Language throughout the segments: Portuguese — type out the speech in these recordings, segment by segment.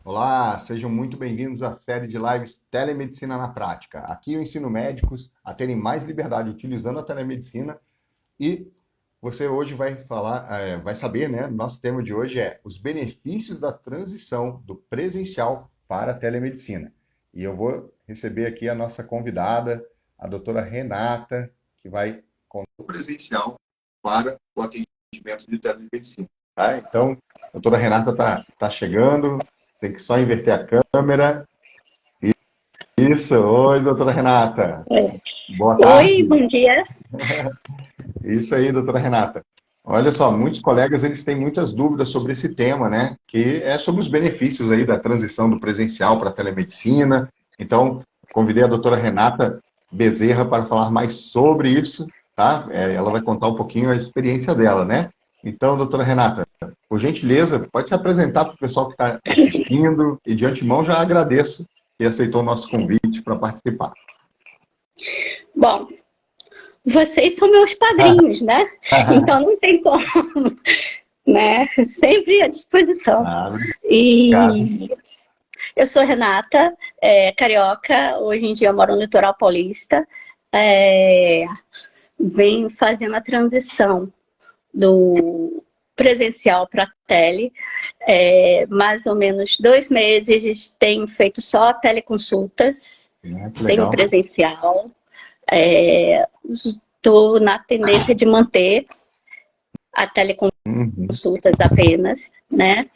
Olá, sejam muito bem-vindos à série de lives Telemedicina na Prática. Aqui eu ensino médicos a terem mais liberdade utilizando a telemedicina e você hoje vai falar, vai saber, né? Nosso tema de hoje é os benefícios da transição do presencial para a telemedicina. E eu vou receber aqui a nossa convidada, a doutora Renata, que vai contar o presencial para o atendimento de telemedicina. Tá? Então, a doutora Renata tá chegando, tem que só inverter a câmera. Isso, oi, doutora Renata. Oi, Boa Oi, tarde. bom dia. Isso aí, doutora Renata. Olha só, muitos colegas eles têm muitas dúvidas sobre esse tema, né? Que é sobre os benefícios aí da transição do presencial para a telemedicina. Então, convidei a doutora Renata Bezerra para falar mais sobre isso, tá? Ela vai contar um pouquinho a experiência dela, né? Então, doutora Renata, por gentileza, pode se apresentar para o pessoal que está assistindo e de antemão já agradeço que aceitou o nosso convite para participar. Bom, vocês são meus padrinhos, né? Então não tem como, né? Sempre à disposição. Ah, obrigado. E eu sou Renata, carioca. Hoje em dia eu moro no litoral paulista. É, Venho fazendo a transição do presencial para tele. Mais ou menos 2 meses tenho feito só teleconsultas, Que sem o legal. presencial. Estou na tendência de manter a Uhum. teleconsultas apenas, né?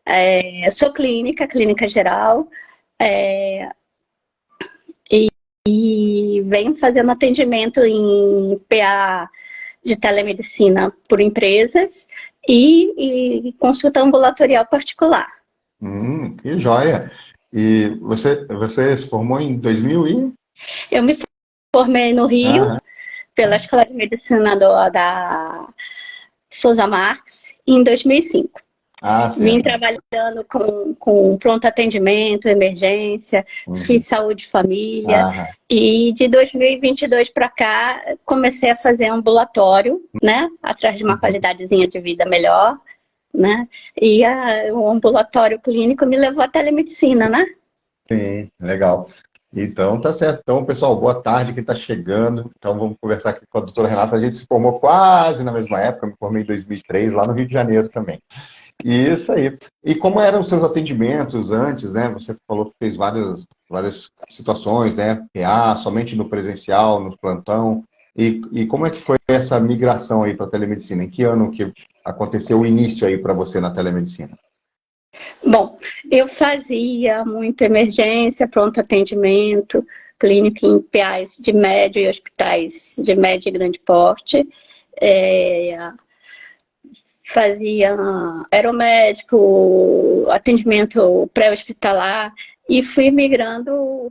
É, Sou clínica geral, e venho fazendo atendimento em PA de telemedicina por empresas e consulta ambulatorial particular. que joia. E você se formou em 2000 e? Eu me formei no Rio Aham. pela Escola de Medicina da Souza Marques em 2005. Ah, Vim certo. trabalhando com pronto atendimento, emergência, Uhum. fiz saúde e família, Aham. e de 2022 para cá comecei a fazer ambulatório, né, atrás de uma Uhum. qualidadezinha de vida melhor, né, e o ambulatório clínico me levou à telemedicina, né. Sim, legal. Então, tá certo. Então, pessoal, boa tarde, quem está chegando. Então, vamos conversar aqui com a doutora Renata. A gente se formou quase na mesma época, eu me formei em 2003, lá no Rio de Janeiro também. Isso aí. E como eram os seus atendimentos antes, né? Você falou que fez várias situações, né? PA, somente no presencial, no plantão. E como é que foi essa migração aí para a telemedicina? Em que ano que aconteceu o início aí para você na telemedicina? Bom, eu fazia muita emergência, pronto atendimento, clínica em PAs de médio e hospitais de médio e grande porte. É, Fazia aeromédico, atendimento pré-hospitalar e fui migrando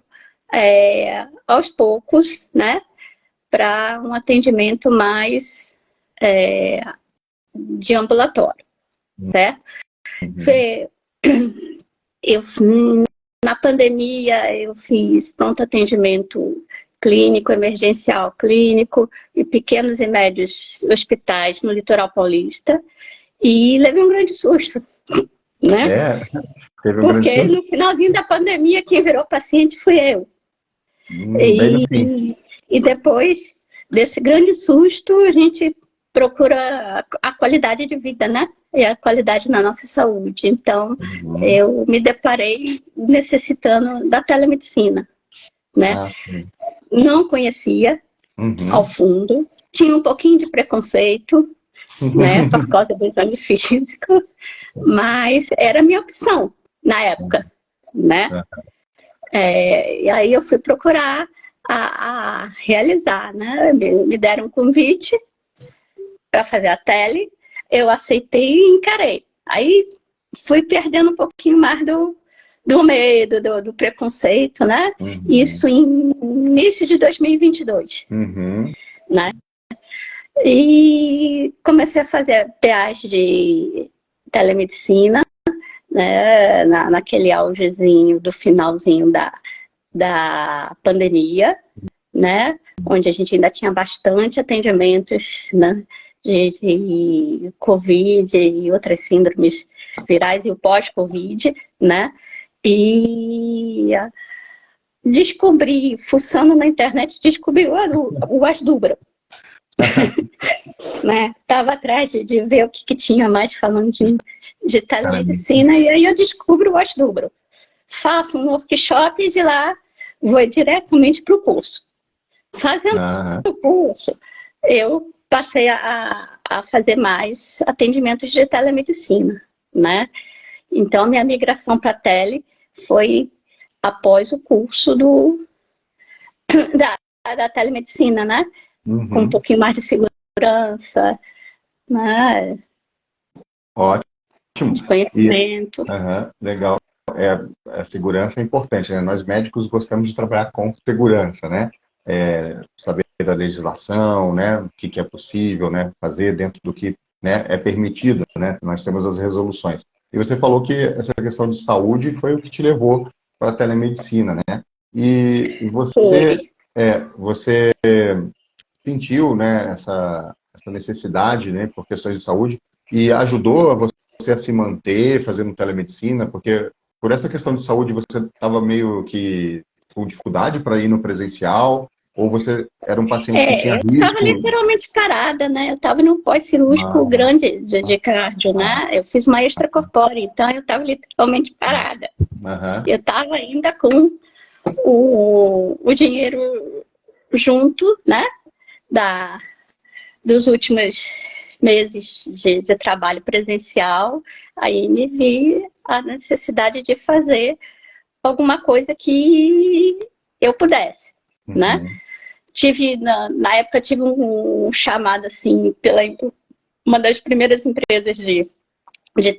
aos poucos, né, para um atendimento mais é, de ambulatório, certo? Uhum. Eu, na pandemia, eu fiz pronto atendimento clínico, emergencial clínico e pequenos e médios hospitais no litoral paulista e levei um grande susto, né? É, teve um grande Porque susto? no finalzinho da pandemia, quem virou paciente fui eu. Bem no fim. E depois desse grande susto, a gente procura a qualidade de vida, né? E a qualidade na nossa saúde. Então, Uhum. eu me deparei necessitando da telemedicina, né? Ah, sim. Não conhecia ao Uhum. fundo, tinha um pouquinho de preconceito, né? Por causa do exame físico, mas era a minha opção na época, né? E aí eu fui procurar a realizar, né? Me deram um convite para fazer a tele, eu aceitei e encarei. Aí fui perdendo um pouquinho mais do medo, do preconceito, né? Uhum. Isso em início de 2022, Uhum. né? E comecei a fazer PAs de telemedicina, né? Naquele augezinho do finalzinho da pandemia, né? Onde a gente ainda tinha bastante atendimentos, né? De Covid e outras síndromes virais e o pós-Covid, né? E descobri, fuçando na internet, descobri o Asdubra. Né? Tava atrás de ver o que tinha mais falando de telemedicina, e aí eu descubro o Asdubra. Faço um workshop e de lá vou diretamente para o curso. Fazendo o curso, eu passei a fazer mais atendimentos de telemedicina, né? Então, a minha migração para a tele foi após o curso da telemedicina, né? Com um pouquinho mais de segurança, né? Ótimo. De conhecimento. Legal. A segurança é importante, né? Nós médicos gostamos de trabalhar com segurança, né? Saber da legislação, né? O que é possível, né? Fazer dentro do que, né, é permitido, né? Nós temos as resoluções. E você falou que essa questão de saúde foi o que te levou para a telemedicina, né? E você sentiu, né, essa necessidade, né, por questões de saúde e ajudou a você a se manter fazendo telemedicina, porque por essa questão de saúde você estava meio que com dificuldade para ir no presencial, ou você era um paciente que tinha risco? Eu estava literalmente parada, né? Eu estava num pós-cirúrgico grande de cardio, né? Eu fiz uma extracorpórea, então eu estava literalmente parada. Eu estava ainda com o dinheiro junto, né? Dos últimos meses de trabalho presencial, aí me vi a necessidade de fazer alguma coisa que eu pudesse, né? Na época tive um chamado assim pela uma das primeiras empresas de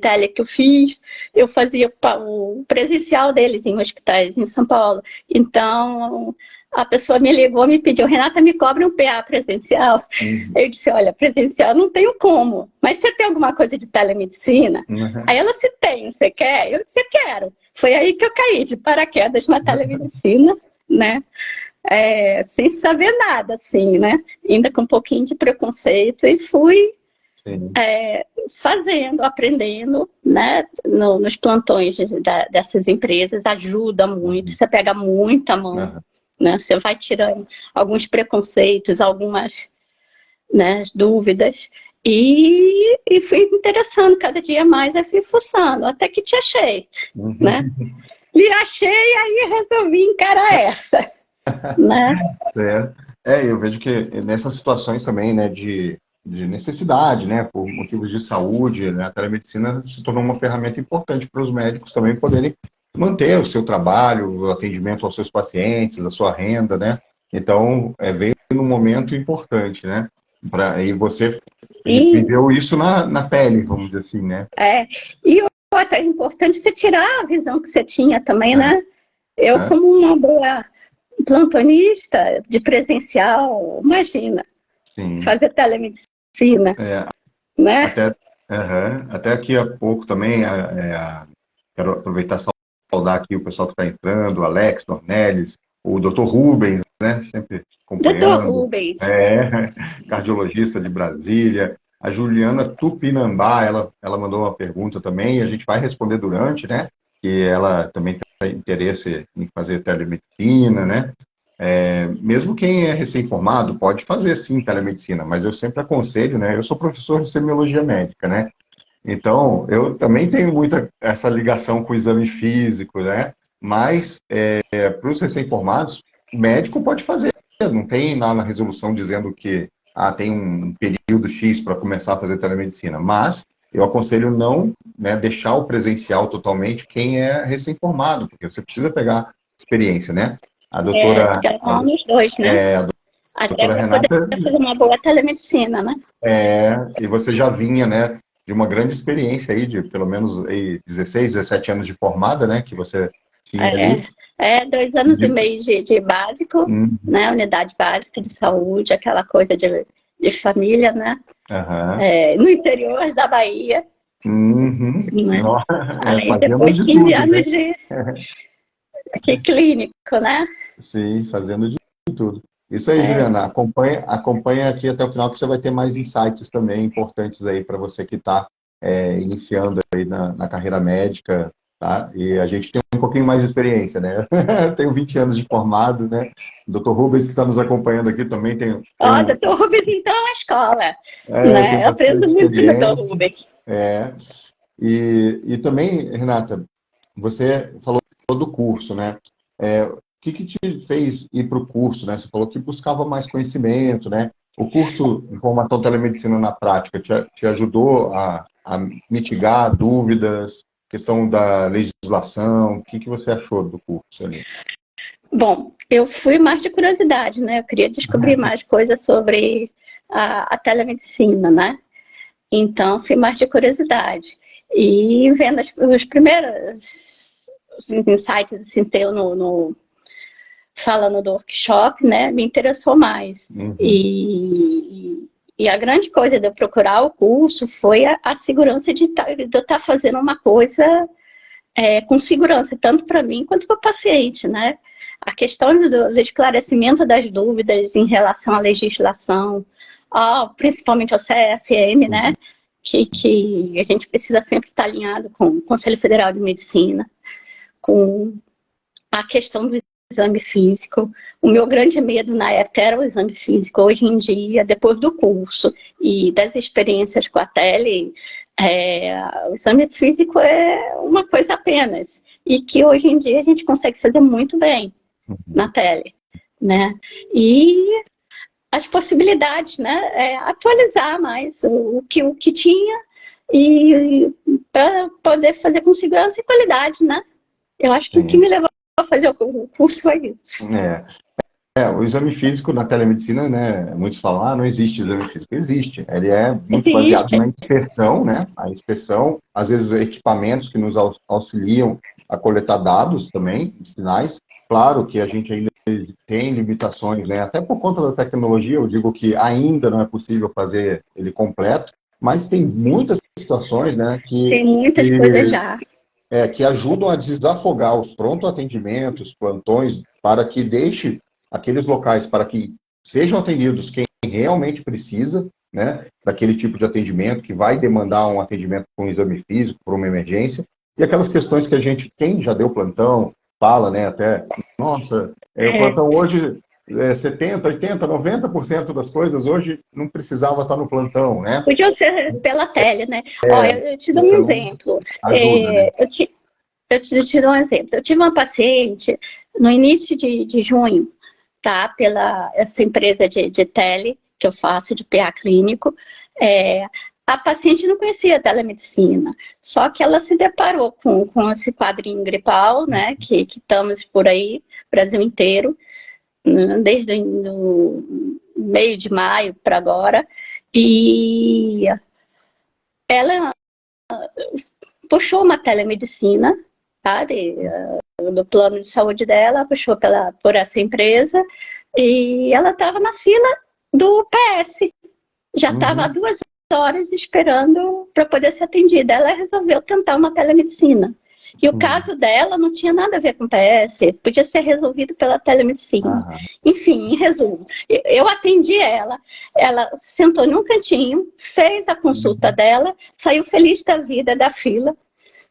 tele que eu fiz, eu fazia o presencial deles em hospitais em São Paulo. Então, a pessoa me ligou, me pediu, Renata, me cobre um PA presencial. Eu disse, olha, presencial não tenho como, mas você tem alguma coisa de telemedicina? Aí ela disse, tem, você quer? Eu disse, quero. Foi aí que eu caí de paraquedas na telemedicina, né? Sem saber nada, assim, né? Ainda com um pouquinho de preconceito, e fui fazendo, aprendendo, né, nos plantões dessas empresas, ajuda muito, você pega muita mão, né, você vai tirando alguns preconceitos, algumas, né, dúvidas, e fui interessando cada dia mais, aí fui fuçando, até que te achei, né, lhe achei, aí resolvi encarar essa, né. Eu vejo que nessas situações também, né, de necessidade, né, por motivos de saúde, né, a telemedicina se tornou uma ferramenta importante para os médicos também poderem manter o seu trabalho, o atendimento aos seus pacientes, a sua renda, né? Então, veio num momento importante, né? E você viveu isso na pele, vamos dizer assim, né? E outra, é importante você tirar a visão que você tinha também, né? Eu, como uma boa plantonista de presencial, imagina, fazer telemedicina, né? Até aqui a pouco também, quero aproveitar e saudar aqui o pessoal que está entrando, o Alex, Dornelles, o Dr. Rubens, né? Sempre acompanhando. Dr. Rubens. Cardiologista de Brasília. A Juliana Tupinambá, ela mandou uma pergunta também, e a gente vai responder durante, né? Que ela também tem interesse em fazer telemedicina, né? Mesmo quem é recém-formado pode fazer, sim, telemedicina, mas eu sempre aconselho, né? Eu sou professor de semiologia médica, né? Então, eu também tenho muita essa ligação com o exame físico, né? Mas, para os recém-formados, o médico pode fazer. Não tem lá na resolução dizendo que tem um período X para começar a fazer telemedicina. Mas eu aconselho não, né, deixar o presencial totalmente quem é recém-formado, porque você precisa pegar experiência, né? A doutora... nos dois, né? A doutora Renata... fazer uma boa telemedicina, né? E você já vinha, né, de uma grande experiência aí, de pelo menos 16, 17 anos de formada, né, que você tinha ali. 2 anos e meio de básico, né, unidade básica de saúde, aquela coisa de família, né, no interior da Bahia. Né? Aí depois 15 anos de clínico, né? Sim, fazendo de tudo. Isso aí, Juliana, acompanha aqui até o final que você vai ter mais insights também importantes aí para você que está iniciando aí na carreira médica, tá? E a gente tem um pouquinho mais de experiência, né? Tenho 20 anos de formado, né? O Dr. Rubens, que está nos acompanhando aqui, também Ó, doutor Rubens, então é uma escola, tem né? Eu aprendo bastante muito com o doutor experiência. Rubens. É, e também, Renata, você falou do curso, né? O que te fez ir para o curso, né? Você falou que buscava mais conhecimento, né? O curso de formação telemedicina na prática te ajudou a mitigar dúvidas, questão da legislação, o que você achou do curso ali? Bom, eu fui mais de curiosidade, né? Eu queria descobrir mais coisas sobre a telemedicina, né? Então, fui mais de curiosidade. E vendo os primeiros insights assim, teu falando do workshop, né? Me interessou mais. Uhum. E a grande coisa de eu procurar o curso foi a segurança de eu estar fazendo uma coisa com segurança, tanto para mim quanto para o paciente, né? A questão do esclarecimento das dúvidas em relação à legislação, principalmente ao CFM, né? Que a gente precisa sempre estar alinhado com o Conselho Federal de Medicina, com a questão do exame físico. O meu grande medo na época era o exame físico. Hoje em dia, depois do curso e das experiências com a tele, o exame físico é uma coisa apenas. E que hoje em dia a gente consegue fazer muito bem na tele, né? E as possibilidades, né? Atualizar mais o que tinha e para poder fazer com segurança e qualidade, né? Eu acho que o que Sim. me levou a fazer o curso foi isso. O exame físico na telemedicina, né, muitos falam, não existe exame físico. Existe. Ele é muito baseado Existe. na inspeção, né? A inspeção, às vezes equipamentos que nos auxiliam a coletar dados também, sinais. Claro que a gente ainda tem limitações, né? Até por conta da tecnologia, eu digo que ainda não é possível fazer ele completo, mas tem muitas situações, né, Tem muitas coisas já. que ajudam a desafogar os pronto-atendimentos, plantões, para que deixe aqueles locais para que sejam atendidos quem realmente precisa, né, daquele tipo de atendimento, que vai demandar um atendimento com um exame físico, por uma emergência, e aquelas questões que a gente, quem já deu plantão, fala, né, até, nossa, o plantão hoje, 70, 80, 90% das coisas hoje não precisava estar no plantão, né? Podia ser pela tele, né? Olha, eu te dou um Então, exemplo. ajuda, né? Eu te dou um exemplo. Eu tive uma paciente no início de junho, tá? Pela essa empresa de tele que eu faço, de PA clínico. A paciente não conhecia a telemedicina, só que ela se deparou com esse quadrinho gripal, né? Que estamos por aí, Brasil inteiro, né, desde o meio de maio para agora. E ela puxou uma telemedicina, tá? Do plano de saúde dela, puxou por essa empresa, e ela estava na fila do PS. Já estava há 2 horas esperando para poder ser atendida. Ela resolveu tentar uma telemedicina. E o caso dela não tinha nada a ver com PS, podia ser resolvido pela telemedicina. Enfim, em resumo, eu atendi ela sentou num cantinho, fez a consulta dela, saiu feliz da vida da fila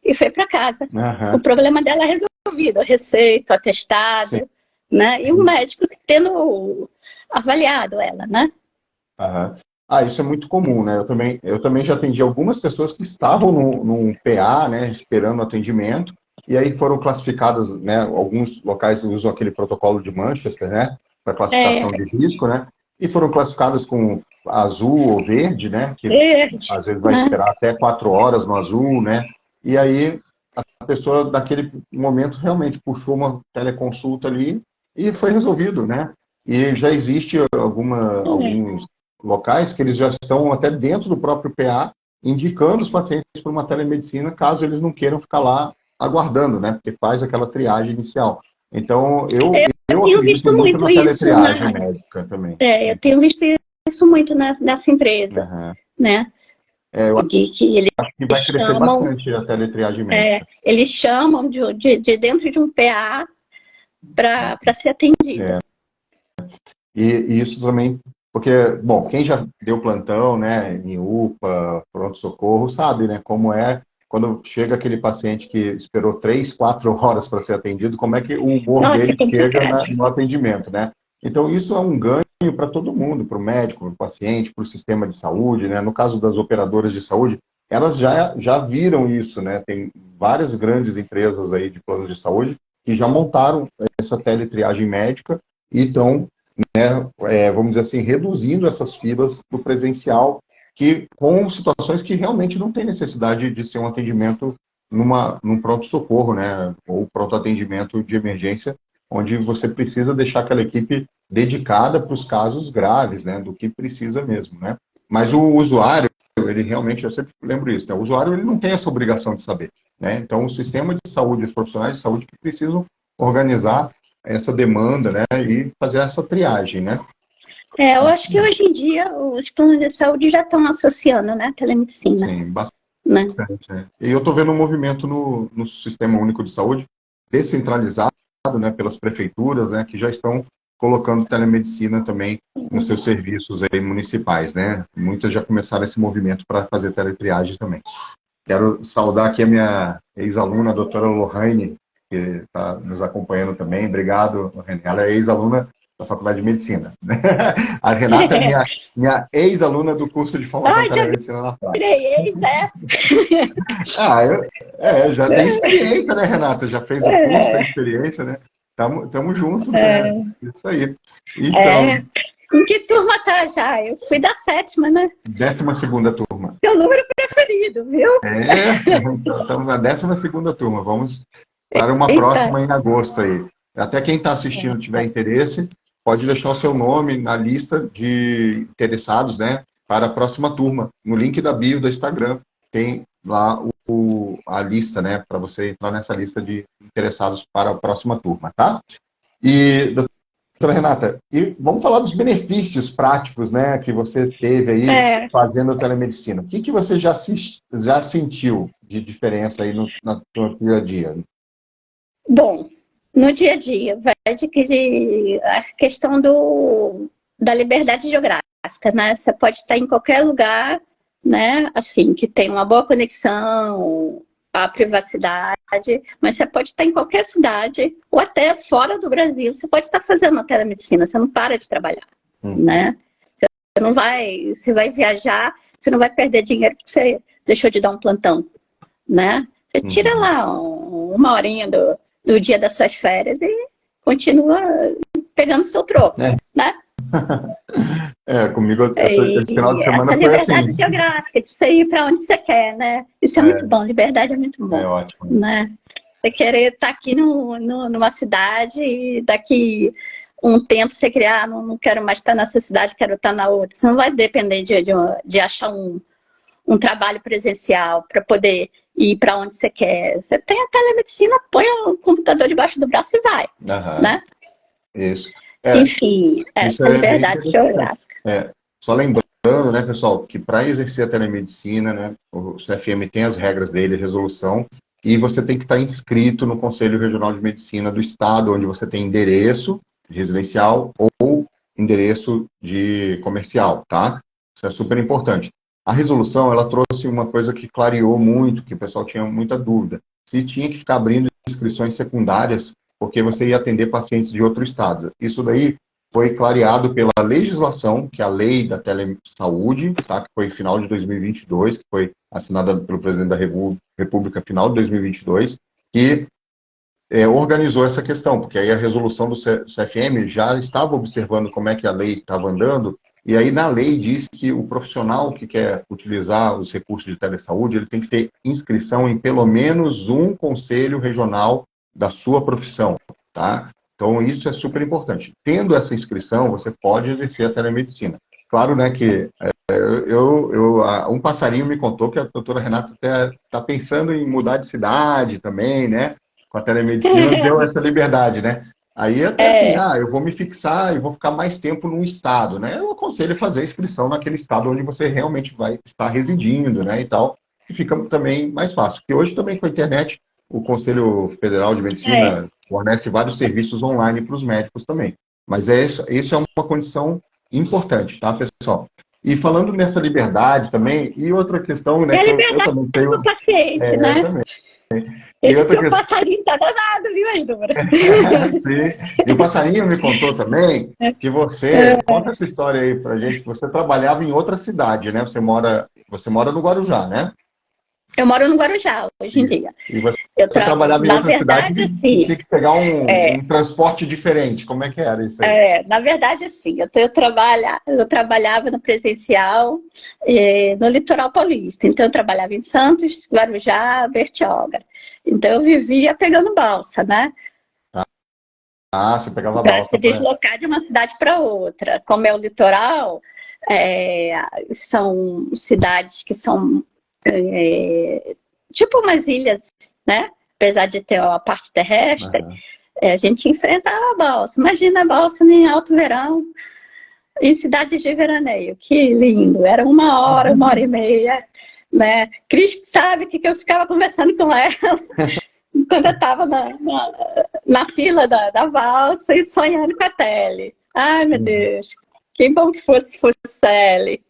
e foi para casa. O problema dela resolvido, receita, atestado, né? E o médico tendo avaliado ela, né? Isso é muito comum, né? Eu também já atendi algumas pessoas que estavam num PA, né, esperando atendimento, e aí foram classificadas, né? Alguns locais usam aquele protocolo de Manchester, né, para classificação de risco, né? E foram classificadas com azul ou verde, né? Que Verde, às vezes vai né? esperar até 4 horas no azul, né? E aí a pessoa, naquele momento, realmente puxou uma teleconsulta ali e foi resolvido, né? E já existe alguns locais que eles já estão até dentro do próprio PA, indicando os pacientes para uma telemedicina, caso eles não queiram ficar lá aguardando, né? Porque faz aquela triagem inicial. Então, eu tenho acredito visto muito muito na isso teletriagem médica também. eu tenho visto isso muito nessa empresa, né? Eu Que eles acho que vai crescer chamam, bastante a teletriagem médica. eles chamam de dentro de um PA para ser atendida. E isso também, porque, bom, quem já deu plantão, né, em UPA, pronto-socorro, sabe, né, como é quando chega aquele paciente que esperou 3, 4 horas para ser atendido, como é que o humor Nossa, dele é chega complicado. no atendimento, né? Então, isso é um ganho para todo mundo, para o médico, para o paciente, para o sistema de saúde, né? No caso das operadoras de saúde, elas já viram isso, né? Tem várias grandes empresas aí de planos de saúde que já montaram essa teletriagem médica e estão, né, vamos dizer assim, reduzindo essas filas do presencial, que com situações que realmente não tem necessidade de ser um atendimento num pronto-socorro, né? Ou pronto-atendimento de emergência, onde você precisa deixar aquela equipe dedicada para os casos graves, né? Do que precisa mesmo, né? Mas o usuário, ele realmente, eu sempre lembro isso, né? O usuário, ele não tem essa obrigação de saber, né? Então, o sistema de saúde, os profissionais de saúde que precisam organizar essa demanda, né? E fazer essa triagem, né? Eu acho que hoje em dia os planos de saúde já estão associando, né, telemedicina, Sim, bastante. né? E eu estou vendo um movimento no Sistema Único de Saúde, descentralizado, né, pelas prefeituras, né, que já estão colocando telemedicina também nos seus serviços aí municipais, né? Muitas já começaram esse movimento para fazer teletriagem também. Quero saudar aqui a minha ex-aluna, a doutora Lohane, que está nos acompanhando também. Obrigado, Lohane. Ela é ex-aluna da Faculdade de Medicina. A Renata é minha ex-aluna do curso de formação em Ai, já telemedicina na prática. virei ex, é? Já tem experiência, né, Renata? Já fez o curso, tem experiência, né? Tamo juntos, né? Isso aí. Então, Em que turma tá já? Eu fui da 7ª, né? 12ª turma. Seu número preferido, viu? Então, estamos na 12ª turma. Vamos para uma Eita. próxima em agosto aí. Até quem está assistindo tiver interesse, pode deixar o seu nome na lista de interessados, né, para a próxima turma. No link da bio do Instagram tem lá a lista, né, para você entrar nessa lista de interessados para a próxima turma, tá? E, doutora Renata, e vamos falar dos benefícios práticos, né, que você teve aí fazendo telemedicina. O que você já sentiu de diferença aí no dia a dia? Bom, no dia a dia, vai de a questão da liberdade geográfica, né? Você pode estar em qualquer lugar, né? Assim, que tem uma boa conexão, a privacidade, mas você pode estar em qualquer cidade, ou até fora do Brasil, você pode estar fazendo a telemedicina, você não para de trabalhar, né? Você vai viajar, você não vai perder dinheiro porque você deixou de dar um plantão, né? Você tira lá uma horinha do dia das suas férias e continua pegando seu troco, né? Comigo esse final de semana essa foi assim. liberdade geográfica, de você ir para onde você quer, né? Isso é muito bom, liberdade é muito bom. É ótimo. Né? Você querer estar aqui numa cidade e daqui um tempo você criar, não quero mais estar nessa cidade, quero estar na outra. Você não vai depender de achar um trabalho presencial para poder ir para onde você quer. Você tem a telemedicina, põe o computador debaixo do braço e vai. Né? Isso. Enfim, isso a liberdade geográfica. Só lembrando, né, pessoal, que para exercer a telemedicina, né, o CFM tem as regras dele, a resolução, e você tem que estar inscrito no Conselho Regional de Medicina do Estado, onde você tem endereço residencial ou endereço de comercial, tá? Isso é super importante. A resolução, ela trouxe uma coisa que clareou muito, que o pessoal tinha muita dúvida. Se tinha que ficar abrindo inscrições secundárias, porque você ia atender pacientes de outro estado. Isso daí foi clareado pela legislação, que é a Lei da Telesaúde, tá? Que foi final de 2022, que foi assinada pelo presidente da República final de 2022, que organizou essa questão, porque aí a resolução do CFM já estava observando como é que a lei estava andando, e aí na lei diz que o profissional que quer utilizar os recursos de telesaúde, ele tem que ter inscrição em pelo menos um conselho regional da sua profissão, tá? Então isso é super importante. Tendo essa inscrição, você pode exercer a telemedicina. Claro, né, que um passarinho me contou que a doutora Renata está pensando em mudar de cidade também, né? Com a telemedicina deu essa liberdade, né? Aí até assim, eu vou me fixar e vou ficar mais tempo num estado, né? Eu aconselho a fazer a inscrição naquele estado onde você realmente vai estar residindo, né, e tal, que fica também mais fácil. Porque hoje também com a internet, o Conselho Federal de Medicina fornece vários serviços online para os médicos também. Mas isso é uma condição importante, tá, pessoal? E falando nessa liberdade também, e outra questão, E né, a que eu liberdade também tenho, do paciente, eu né? também. E Esse outra teu questão, passarinho tá danado, viu, Asdura? sim, e o passarinho me contou também que conta essa história aí pra gente, que você trabalhava em outra cidade, né? Você mora no Guarujá, né? Eu moro no Guarujá, hoje em dia. E você trabalhava em Na outra cidade verdade, e assim, tinha que pegar um transporte diferente. Como é que era isso aí? na verdade, assim, eu trabalhava no presencial, no litoral paulista. Então, eu trabalhava em Santos, Guarujá, Bertioga. Então, eu vivia pegando balsa, né? Ah, você pegava a Para balsa se para... deslocar de uma cidade para outra. Como é o litoral, é, são cidades que são tipo umas ilhas, né? Apesar de ter a parte terrestre, a gente enfrentava a balsa. Imagina a balsa em alto verão, em cidades de veraneio. Que lindo! Era 1 hora e meia, né? Cris sabe que eu ficava conversando com ela quando eu estava na fila da valsa e sonhando com a Tele. Ai, meu Deus, que bom que fosse Tele,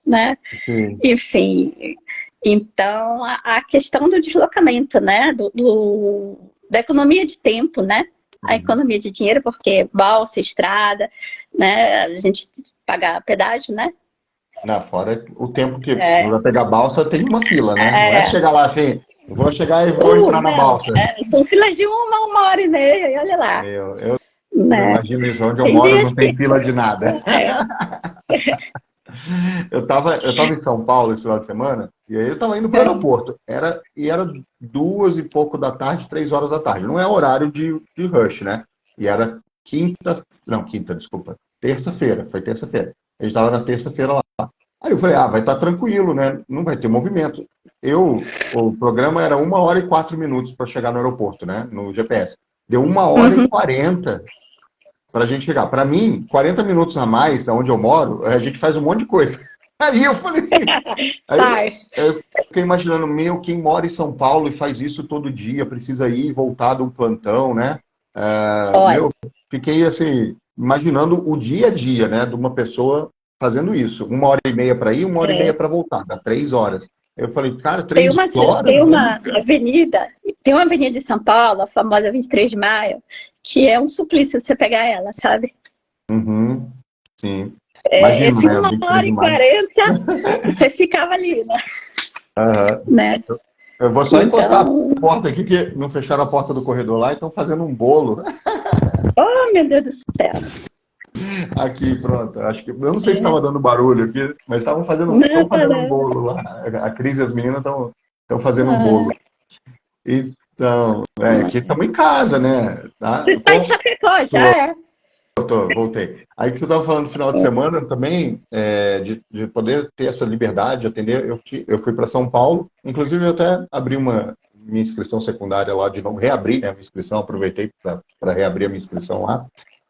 né? Sim. Enfim, então a questão do deslocamento, né? Da economia de tempo, né? A economia de dinheiro, porque balsa, estrada, né? A gente paga pedágio, né? Não, fora o tempo que para pegar balsa tem uma fila, né? Não é É, chegar lá assim, vou chegar e vou entrar na não, balsa. são filas de 1 hora e meia, e olha lá, Eu né? imagino isso, onde eu Tem moro não dias tem que fila de nada. é, Eu tava em São Paulo esse final de semana, e aí eu tava indo para o aeroporto. Era 2h pouco da tarde, 3 horas da tarde. Não é horário de rush, né? E era quinta, desculpa, terça-feira, foi terça-feira. A gente tava na terça-feira lá. Aí eu falei, vai estar tranquilo, né? Não vai ter movimento. O programa era 1 hora e 4 minutos para chegar no aeroporto, né? No GPS. Deu 1 hora e 40 para a gente chegar. Para mim, 40 minutos a mais, da onde eu moro, a gente faz um monte de coisa. Aí eu falei assim, aí faz. eu fiquei imaginando, quem mora em São Paulo e faz isso todo dia, precisa ir e voltar de um plantão, né? Olha, Fiquei assim, imaginando o dia a dia, né, de uma pessoa fazendo isso. 1 hora e meia para ir, 1 hora e meia para voltar, dá 3 horas. Eu falei, cara, tem 3 horas? tem uma avenida em São Paulo, a famosa 23 de Maio, que é um suplício você pegar ela, sabe? Uhum, sim. Imagino, Esse né, 1 23 hora de e maio. 40 você ficava ali, né? Aham. né? Eu vou só encostar Então, a porta aqui, que não fecharam a porta do corredor lá e estão fazendo um bolo. oh meu Deus do céu. Aqui, pronto. Acho que, eu não sei se estava dando barulho aqui, mas estão Não, fazendo um não. bolo lá. A Cris e as meninas estão fazendo um bolo. Então, aqui estamos em casa, né? Tá? Você está em Chapecó, já é. Voltei. Aí que você estava falando no final de semana também, de poder ter essa liberdade de atender. Eu fui para São Paulo, inclusive eu até abri minha inscrição secundária lá de novo, reabri, né, a minha inscrição, aproveitei para reabrir a minha inscrição lá.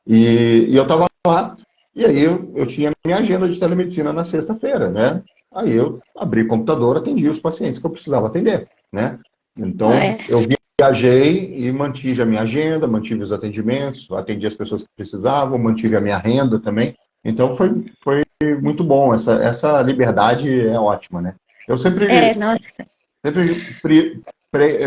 E eu estava lá, e aí eu tinha minha agenda de telemedicina na sexta-feira, né? Aí eu abri o computador, atendi os pacientes que eu precisava atender, né? Então, É. eu viajei e mantive a minha agenda, mantive os atendimentos, atendi as pessoas que precisavam, mantive a minha renda também. Então, foi muito bom. Essa liberdade é ótima, né? Eu Nossa. sempre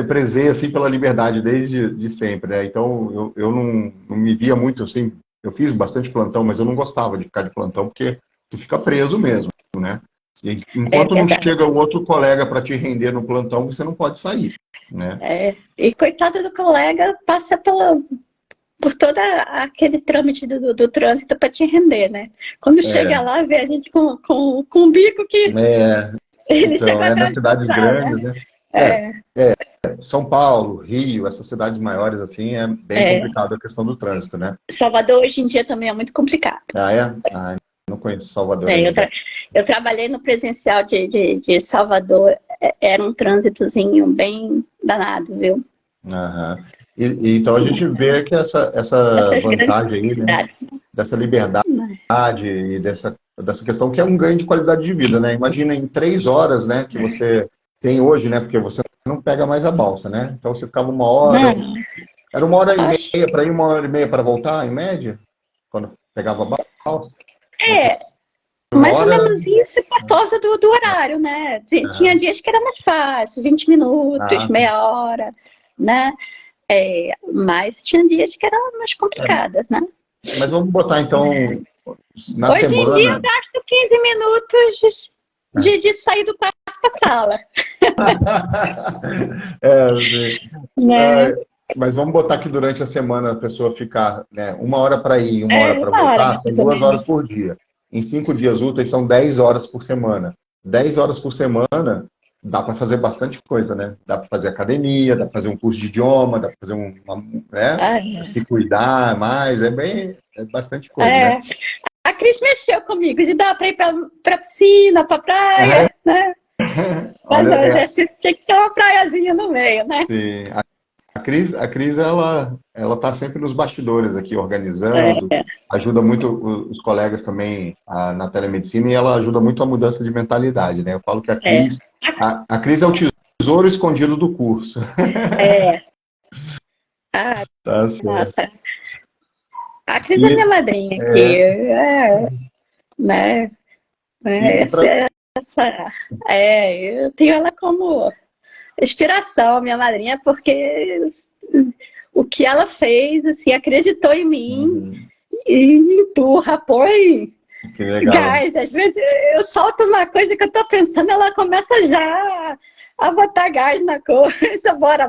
prezei assim pela liberdade desde de sempre, né? Então eu não me via muito assim. Eu fiz bastante plantão, mas eu não gostava de ficar de plantão porque tu fica preso mesmo, né? E É enquanto não verdade. chega o outro colega para te render no plantão, você não pode sair, né? E coitado do colega, passa por todo aquele trâmite do trânsito para te render, né? Quando chega É, lá, vê a gente com um bico que ele então, chegou nas atrás de cidades passar, né? grandes, né? É, São Paulo, Rio, essas cidades maiores assim, é bem é. complicado a questão do trânsito, né? Salvador hoje em dia também é muito complicado. Ah, é? Ah, não conheço Salvador É, ainda. eu trabalhei no presencial de Salvador, era um trânsitozinho bem danado, viu? Aham. Então a gente vê que essa Essas grandes vantagem aí, né, cidades. dessa liberdade Né? e dessa questão que é um ganho de qualidade de vida, né? Imagina em 3 horas, né, que você tem hoje, né, porque você não pega mais a balsa, né? Então você ficava 1 hora, Não, era 1 hora e meia acho, para ir, 1 hora e meia para voltar, em média, quando pegava a balsa. Não sei. mais ou hora. menos isso por causa do horário, né? Tinha dias que era mais fácil, 20 minutos, meia hora, né? Mas tinha dias que eram mais complicadas, né? Mas vamos botar então na Hoje em dia eu semana. gasto 15 minutos de sair do quarto para a sala. Né? Mas vamos botar que durante a semana a pessoa ficar, né, 1 hora para ir, 1 hora para Uma hora, voltar, são mais ou 2 horas menos. por dia. Em 5 dias úteis são 10 horas por semana. 10 horas por semana dá para fazer bastante coisa, né? Dá para fazer academia, dá para fazer um curso de idioma, dá para fazer se cuidar mais, é bastante coisa, né? A Cris mexeu comigo, de dar para ir para piscina, para praia, né? Mas o exercício tinha que ter uma praiazinha no meio, né? Sim. A Cris ela tá sempre nos bastidores aqui, organizando, ajuda muito os colegas também na telemedicina e ela ajuda muito a mudança de mentalidade, né? Eu falo que a Cris é o tesouro escondido do curso. Tá certo. Nossa. A Cris é minha madrinha aqui, né? Eu tenho ela como inspiração, minha madrinha, porque o que ela fez, assim, acreditou em mim e empurra, põe gás. Às vezes eu solto uma coisa que eu tô pensando, ela começa já a botar gás na coisa, bora.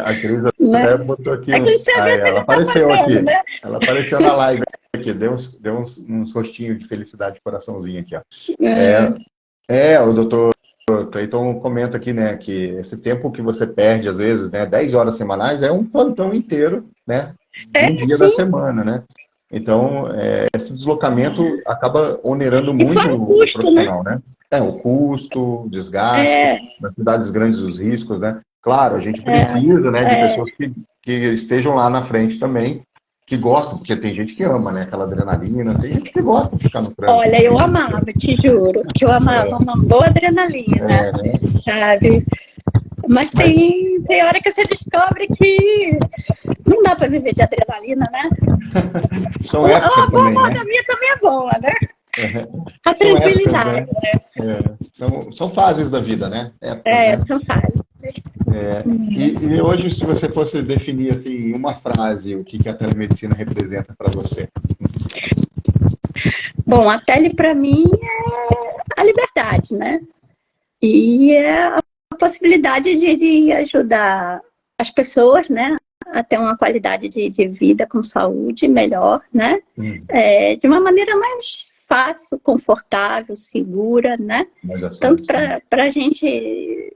A Cris até botou aqui ela apareceu aqui. Né? Ela apareceu na live aqui, deu uns rostinhos de felicidade, coraçãozinho aqui, ó. O doutor Cleiton comenta aqui, né, que esse tempo que você perde, às vezes, né, 10 horas semanais, é um plantão inteiro, né, um dia da semana, né? Então, esse deslocamento acaba onerando muito o profissional, né? O custo, o desgaste, nas cidades grandes os riscos, né? Claro, a gente precisa, né, de pessoas que estejam lá na frente também, que gostam, porque tem gente que ama, né, aquela adrenalina, tem gente que gosta de ficar no trânsito. Olha, eu amava, te juro, que eu amava uma boa adrenalina, sabe? Mas tem hora que você descobre que não dá para viver de adrenalina, né? São épocas boa também, né? minha também é boa, né? A tranquilidade, né? São fases da vida, né? São fases. E hoje, se você fosse definir assim, em uma frase o que a telemedicina representa para você? Bom, a tele para mim é a liberdade, né? E é a possibilidade de ajudar as pessoas, né, a ter uma qualidade de vida com saúde melhor, né? De uma maneira mais fácil, confortável, segura, né? Tanto para a gente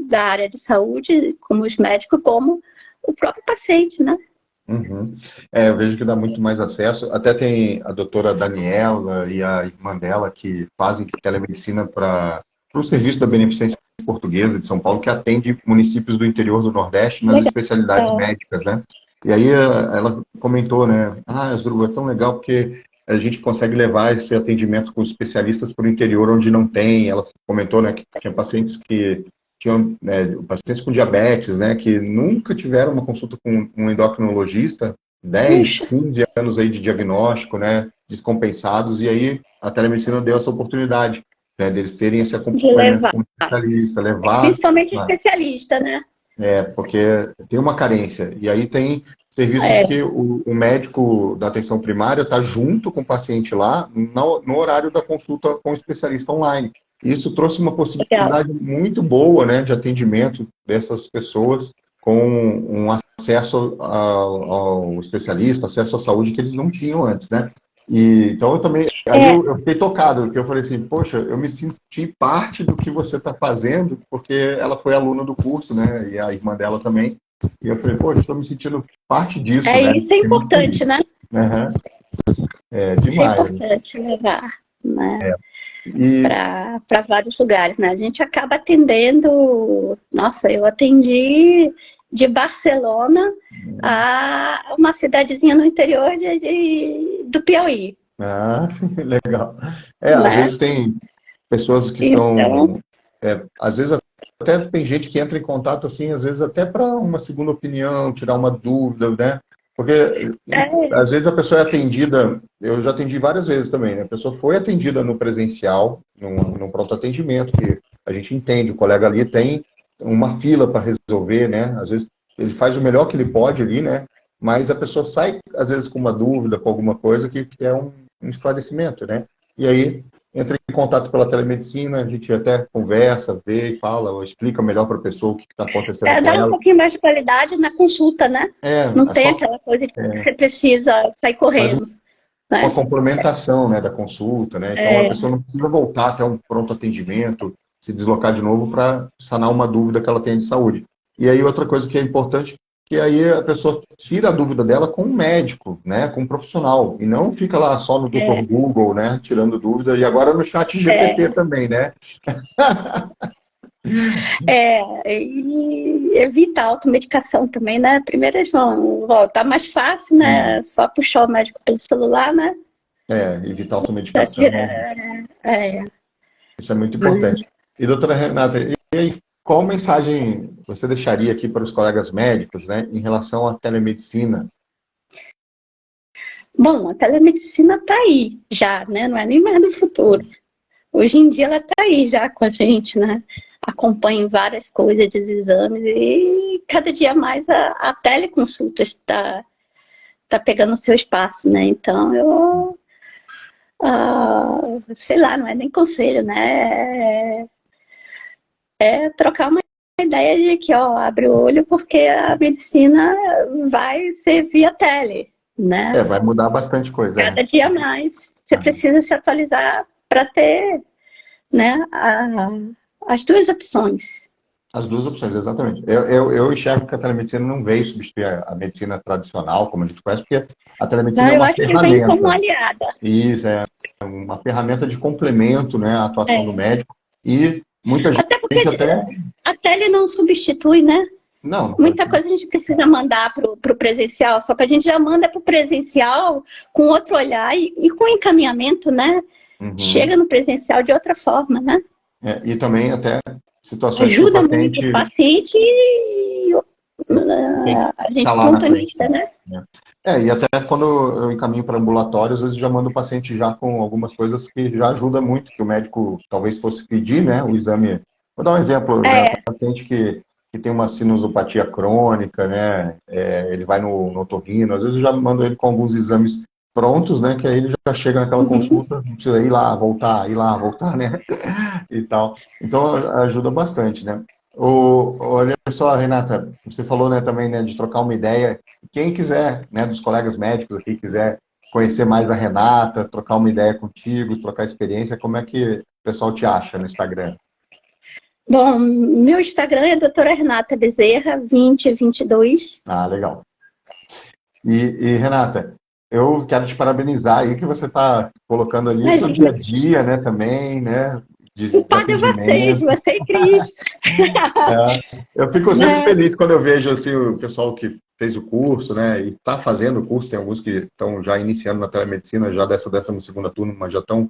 da área de saúde, como os médicos, como o próprio paciente, né? Eu vejo que dá muito mais acesso. Até tem a doutora Daniela e a irmã dela que fazem telemedicina para o serviço da Beneficência Portuguesa de São Paulo, que atende municípios do interior do Nordeste nas especialidades médicas, né? E aí ela comentou, né? Asdrubal, é tão legal porque a gente consegue levar esse atendimento com os especialistas para o interior onde não tem. Ela comentou, né, que tinha pacientes que tinham pacientes com diabetes, né, que nunca tiveram uma consulta com um endocrinologista, 10, 15 anos aí de diagnóstico, né, descompensados, e aí a telemedicina deu essa oportunidade, né, deles terem esse acompanhamento com o especialista, levar... Principalmente especialista, né? Porque tem uma carência, e aí tem serviços que o médico da atenção primária está junto com o paciente lá, no horário da consulta com o especialista online. Isso trouxe uma possibilidade muito boa, né, de atendimento dessas pessoas com um acesso ao especialista, acesso à saúde que eles não tinham antes, né? Então eu também, eu fiquei tocado, porque eu falei assim, poxa, eu me senti parte do que você está fazendo, porque ela foi aluna do curso, né, e a irmã dela também, e eu falei, poxa, estou me sentindo parte disso, né? Isso é importante, né? Demais. Isso é importante levar, né? Para vários lugares, né? A gente acaba atendendo... Nossa, eu atendi de Barcelona a uma cidadezinha no interior do Piauí. Sim, legal. Às vezes tem pessoas que estão... às vezes até tem gente que entra em contato, assim, às vezes até para uma segunda opinião, tirar uma dúvida, né? Porque às vezes a pessoa é atendida, eu já atendi várias vezes também, né? A pessoa foi atendida no presencial, num pronto atendimento, que a gente entende, o colega ali tem uma fila para resolver, né? Às vezes ele faz o melhor que ele pode ali, né? Mas a pessoa sai, às vezes, com uma dúvida, com alguma coisa que é um esclarecimento, né? E aí entra em contato pela telemedicina, a gente até conversa, vê e fala, ou explica melhor para a pessoa o que está acontecendo com Dá um ela. pouquinho mais de qualidade na consulta, né? Não tem Só, aquela coisa de que você precisa sair faz correndo. Né? uma complementação, né, da consulta, né? Então a pessoa não precisa voltar até um pronto atendimento, se deslocar de novo para sanar uma dúvida que ela tem de saúde. E aí outra coisa que é importante, que aí a pessoa tira a dúvida dela com um médico, né, com um profissional, e não fica lá só no Dr. Google, né, tirando dúvida, e agora no chat GPT também, né? E evita a automedicação também, né? Primeiro eles vão voltar mais fácil, né? Só puxar o médico pelo celular, né? Evitar a automedicação. Isso é muito importante. E doutora Renata, e aí, qual mensagem você deixaria aqui para os colegas médicos, né, em relação à telemedicina? Bom, a telemedicina está aí já, né? Não é nem mais do futuro. Hoje em dia ela está aí já com a gente, né? Acompanha várias coisas de exames e cada dia mais a teleconsulta está pegando seu espaço, né? Então eu sei lá, não é nem conselho, né? É trocar uma ideia de que, ó, abre o olho porque a medicina vai ser via tele, né? Vai mudar bastante coisa. Cada dia mais. Você precisa se atualizar para ter, né, as duas opções. As duas opções, exatamente. Eu enxergo que a telemedicina não veio substituir a medicina tradicional, como a gente conhece, porque a telemedicina é uma ferramenta. Que vem como aliada. Isso, é uma ferramenta de complemento, né, à atuação do médico. E muita gente até a tele não substitui, né? Não. Muita coisa a gente precisa mandar para o presencial, só que a gente já manda para o presencial com outro olhar e com encaminhamento, né? Chega no presencial de outra forma, né? E também até situações ajuda muito o paciente e a gente conta nisso, né? E até quando eu encaminho para ambulatórios, às vezes já mando o paciente já com algumas coisas que já ajuda muito, que o médico talvez fosse pedir, né? O exame. Vou dar um exemplo, né? Um paciente que tem uma sinusopatia crônica, né? Ele vai no otorrino, às vezes eu já mando ele com alguns exames prontos, né? Que aí ele já chega naquela consulta, não precisa ir lá, voltar, né? E tal. Então ajuda bastante, né? Olha só, Renata, você falou, né, também, né, de trocar uma ideia. Quem quiser, né, dos colegas médicos aqui, quiser conhecer mais a Renata, trocar uma ideia contigo, trocar experiência, como é que o pessoal te acha no Instagram? Bom, meu Instagram é doutora Renata Bezerra, 2022. Legal. E Renata, eu quero te parabenizar aí que você está colocando ali no dia a dia, né, também, né? Culpado é vocês, você e Cris. Eu fico sempre feliz quando eu vejo assim, o pessoal que fez o curso, né, e está fazendo o curso, tem alguns que estão já iniciando na telemedicina, já dessa 12ª turma, mas já estão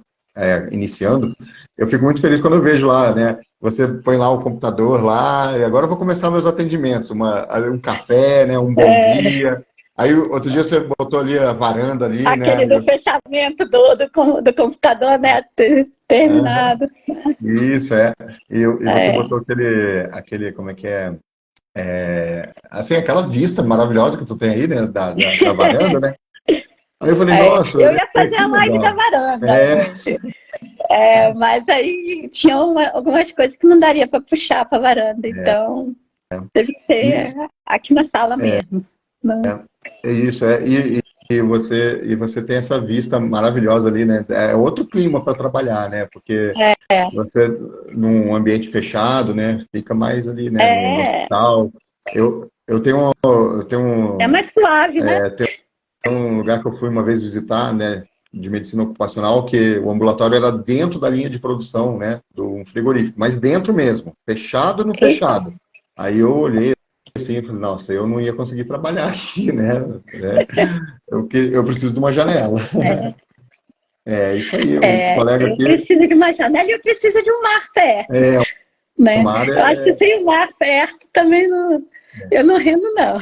iniciando. Eu fico muito feliz quando eu vejo lá, né, você põe lá o computador lá, e agora eu vou começar meus atendimentos, um café, né, um bom dia. Aí, outro dia você botou ali a varanda ali, aquele do fechamento do computador, né? Terminado. Isso, E você botou aquele, como é que assim, aquela vista maravilhosa que tu tem aí, né? Da varanda, né? Aí eu falei, nossa... Eu ia fazer a live da varanda, gente. Mas aí tinha algumas coisas que não daria para puxar para a varanda, então teve que ser aqui na sala mesmo. Isso, e você tem essa vista maravilhosa ali, né? É outro clima para trabalhar, né? Porque você, num ambiente fechado, né? Fica mais ali, né? No hospital. Eu tenho é mais suave, né? Tem um lugar que eu fui uma vez visitar, né? De medicina ocupacional, que o ambulatório era dentro da linha de produção, né? Do frigorífico, mas dentro mesmo, fechado no fechado. Aí eu olhei assim, falei, nossa, eu não ia conseguir trabalhar aqui, né? Eu preciso de uma janela. Isso aí, um colega aqui... Eu preciso de uma janela e eu preciso de um mar perto. Né? Eu acho que sem o mar perto também não... eu não rendo, não.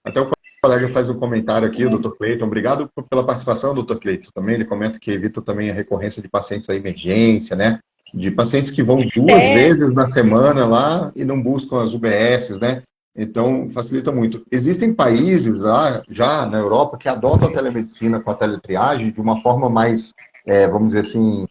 Até o colega faz um comentário aqui, o Dr. Cleiton. Obrigado pela participação, Dr. Cleiton. Também ele comenta que evita também a recorrência de pacientes à emergência, né? De pacientes que vão 2 vezes na semana lá e não buscam as UBSs, né? Então, facilita muito. Existem países lá, já na Europa, que adotam a telemedicina com a teletriagem de uma forma mais, vamos dizer assim,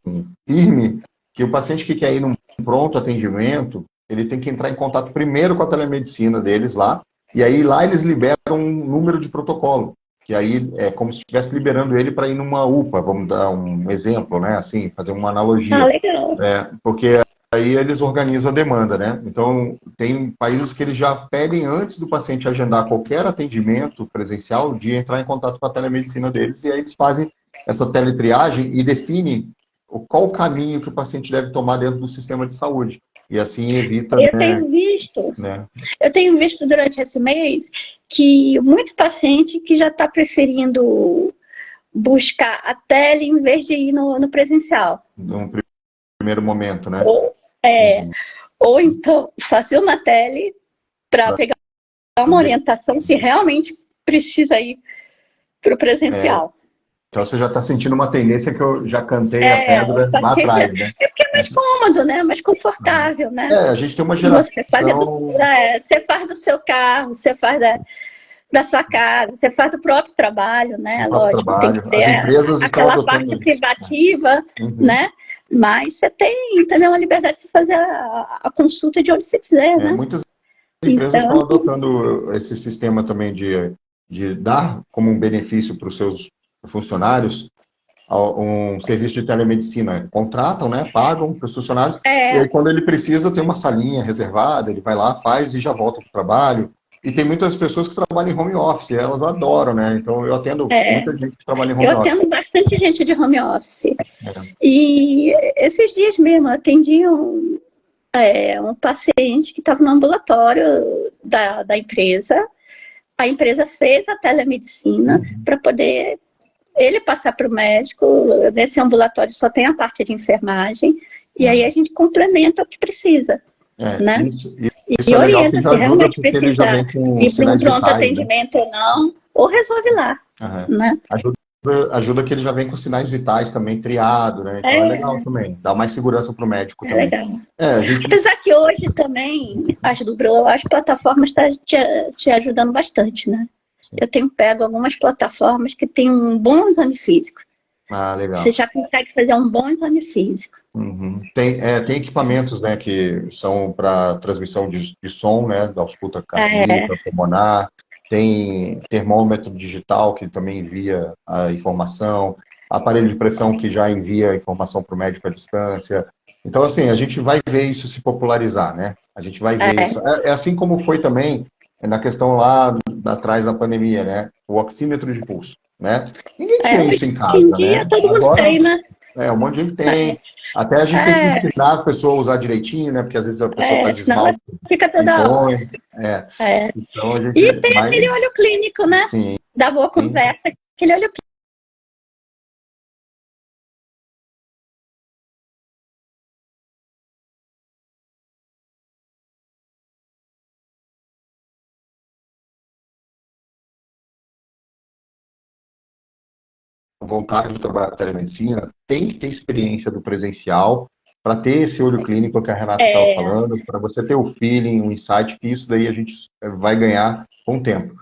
firme, que o paciente que quer ir num pronto atendimento, ele tem que entrar em contato primeiro com a telemedicina deles lá, e aí lá eles liberam um número de protocolo, que aí é como se estivesse liberando ele para ir numa UPA, vamos dar um exemplo, né? Assim, fazer uma analogia. Ah, legal. Porque aí eles organizam a demanda, né? Então, tem países que eles já pedem antes do paciente agendar qualquer atendimento presencial de entrar em contato com a telemedicina deles, e aí eles fazem essa teletriagem e definem qual o caminho que o paciente deve tomar dentro do sistema de saúde. E assim evita... Eu tenho visto durante esse mês que muito paciente que já está preferindo buscar a tele em vez de ir no presencial. Num primeiro momento, né? Ou então fazer uma tele para pegar uma orientação se realmente precisa ir para o presencial. Então você já está sentindo uma tendência que eu já cantei a pedra lá atrás, né? É porque é mais cômodo, né? Mais confortável, né? A gente tem uma geração... Você faz do seu carro, você faz da sua casa, você faz do próprio trabalho, né? Lógico, tem que ter aquela parte privativa, né? Mas você tem também uma liberdade de fazer a consulta de onde você quiser, né? Muitas empresas estão adotando esse sistema também de dar como um benefício para os seus funcionários um serviço de telemedicina. Contratam, né? Pagam para os funcionários. E aí, quando ele precisa, tem uma salinha reservada, ele vai lá, faz e já volta para o trabalho. E tem muitas pessoas que trabalham em home office, elas adoram, né? Então, eu atendo muita gente que trabalha em home office. Eu atendo bastante gente de home office. E esses dias mesmo, eu atendi um paciente que estava no ambulatório da empresa. A empresa fez a telemedicina para poder ele passar para o médico. Nesse ambulatório só tem a parte de enfermagem. E aí a gente complementa o que precisa. Né? Isso e orienta se realmente precisar ir para um pronto atendimento, né? Ou não, ou resolve lá. Né? Ajuda que ele já vem com sinais vitais também triado, né? Então é legal também, dá mais segurança para o médico também. Legal. Apesar que hoje também as plataformas estão te ajudando bastante, né? Sim. Eu tenho pego algumas plataformas que têm um bom exame físico. Legal. Você já consegue fazer um bom exame físico. Tem equipamentos, né, que são para transmissão de som, né, da ausculta cardíaca, pulmonar. Tem termômetro digital que também envia a informação. Aparelho de pressão que já envia a informação para o médico à distância. Então, assim, a gente vai ver isso se popularizar, né? A gente vai ver isso. É assim como foi também na questão lá atrás da pandemia, né? O oxímetro de pulso. Né? Ninguém tinha isso em casa, né? Todo mundo tem, né? Um monte de gente tem. Até a gente tem que ensinar a pessoa a usar direitinho, né? Porque às vezes a pessoa está desmalta. Fica toda hora. Então, a gente e tem aquele olho clínico, né? Sim. Da boa conversa, aquele olho clínico. Vontade de trabalhar telemedicina, tem que ter experiência do presencial para ter esse olho clínico que a Renata estava falando, para você ter o feeling, o insight, que isso daí a gente vai ganhar com o tempo.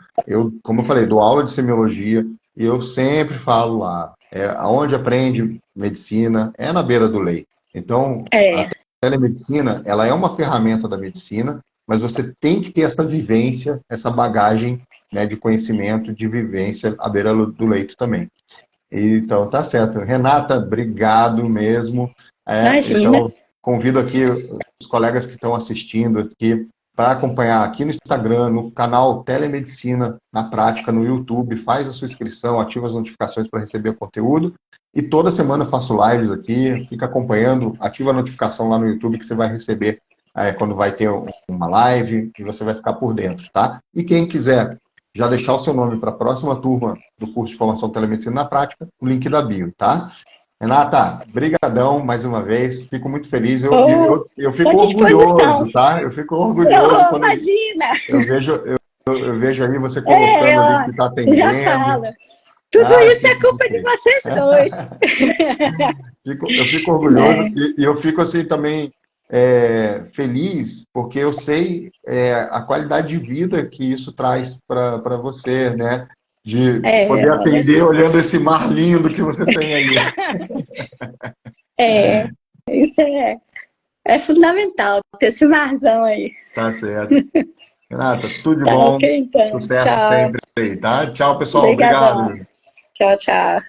Como eu falei, dou aula de semiologia e eu sempre falo lá, aonde aprende medicina é na beira do leito. Então, a telemedicina, ela é uma ferramenta da medicina, mas você tem que ter essa vivência, essa bagagem, né, de conhecimento, de vivência à beira do leito também. Então, tá certo. Renata, obrigado mesmo. Então, convido aqui os colegas que estão assistindo aqui para acompanhar aqui no Instagram, no canal Telemedicina na Prática, no YouTube. Faz a sua inscrição, ativa as notificações para receber o conteúdo. E toda semana eu faço lives aqui, fica acompanhando, ativa a notificação lá no YouTube que você vai receber quando vai ter uma live e você vai ficar por dentro, tá? E quem quiser já deixar o seu nome para a próxima turma do curso de formação de telemedicina na prática, o link da bio, tá? Renata, brigadão mais uma vez, fico muito feliz, eu fico orgulhoso, tá? Eu fico orgulhoso quando imagina! eu vejo eu vejo aí você colocando ali que está Já atendendo. falo. Tudo isso é culpa de vocês dois. Eu fico orgulhoso e eu fico assim também feliz, porque eu sei a qualidade de vida que isso traz para você, né? De poder atender olhando esse mar lindo que você tem aí. Isso é fundamental, ter esse marzão aí. Tá certo. Renata, tudo de Tá bom. ok, então. Sucesso Tchau. sempre aí, tá? Tchau, pessoal. Obrigadão. Obrigado. Tchau, tchau.